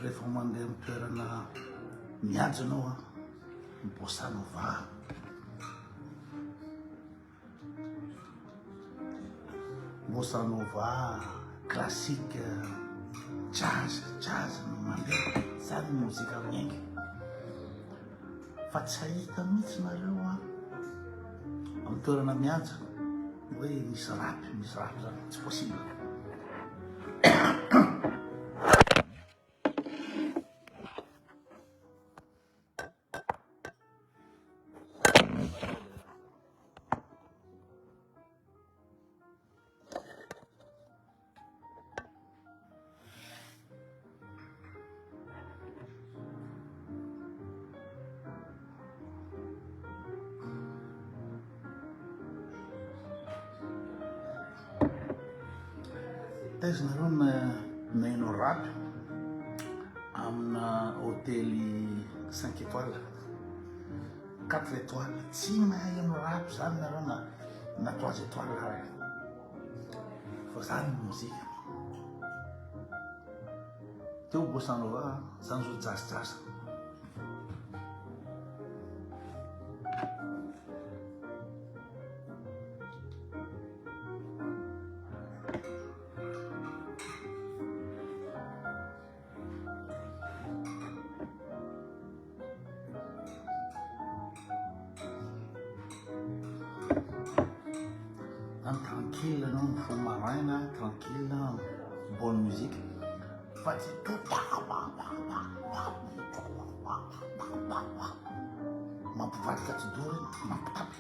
rehefa mandeha amin'ny toerana mihajo anao a bossa nova bossa nova classique jazz no mandeha zany mozika amin'aingy fa tsy hahita mihitsy nareo a amin'ny toerana mihajo hoe misy rapy zany tsy possible. Taizanareo nainao rapy amina hôtely 5 étoiles 4 étoiles tsy mahay anao rapy zany nareo na 3 étoiles ary fa zany mozika teo bossa nova zany zao jazz tranquille anao mifoha maraina tranquille bonne musique fa tsy mampivadika tsy dory mampitapy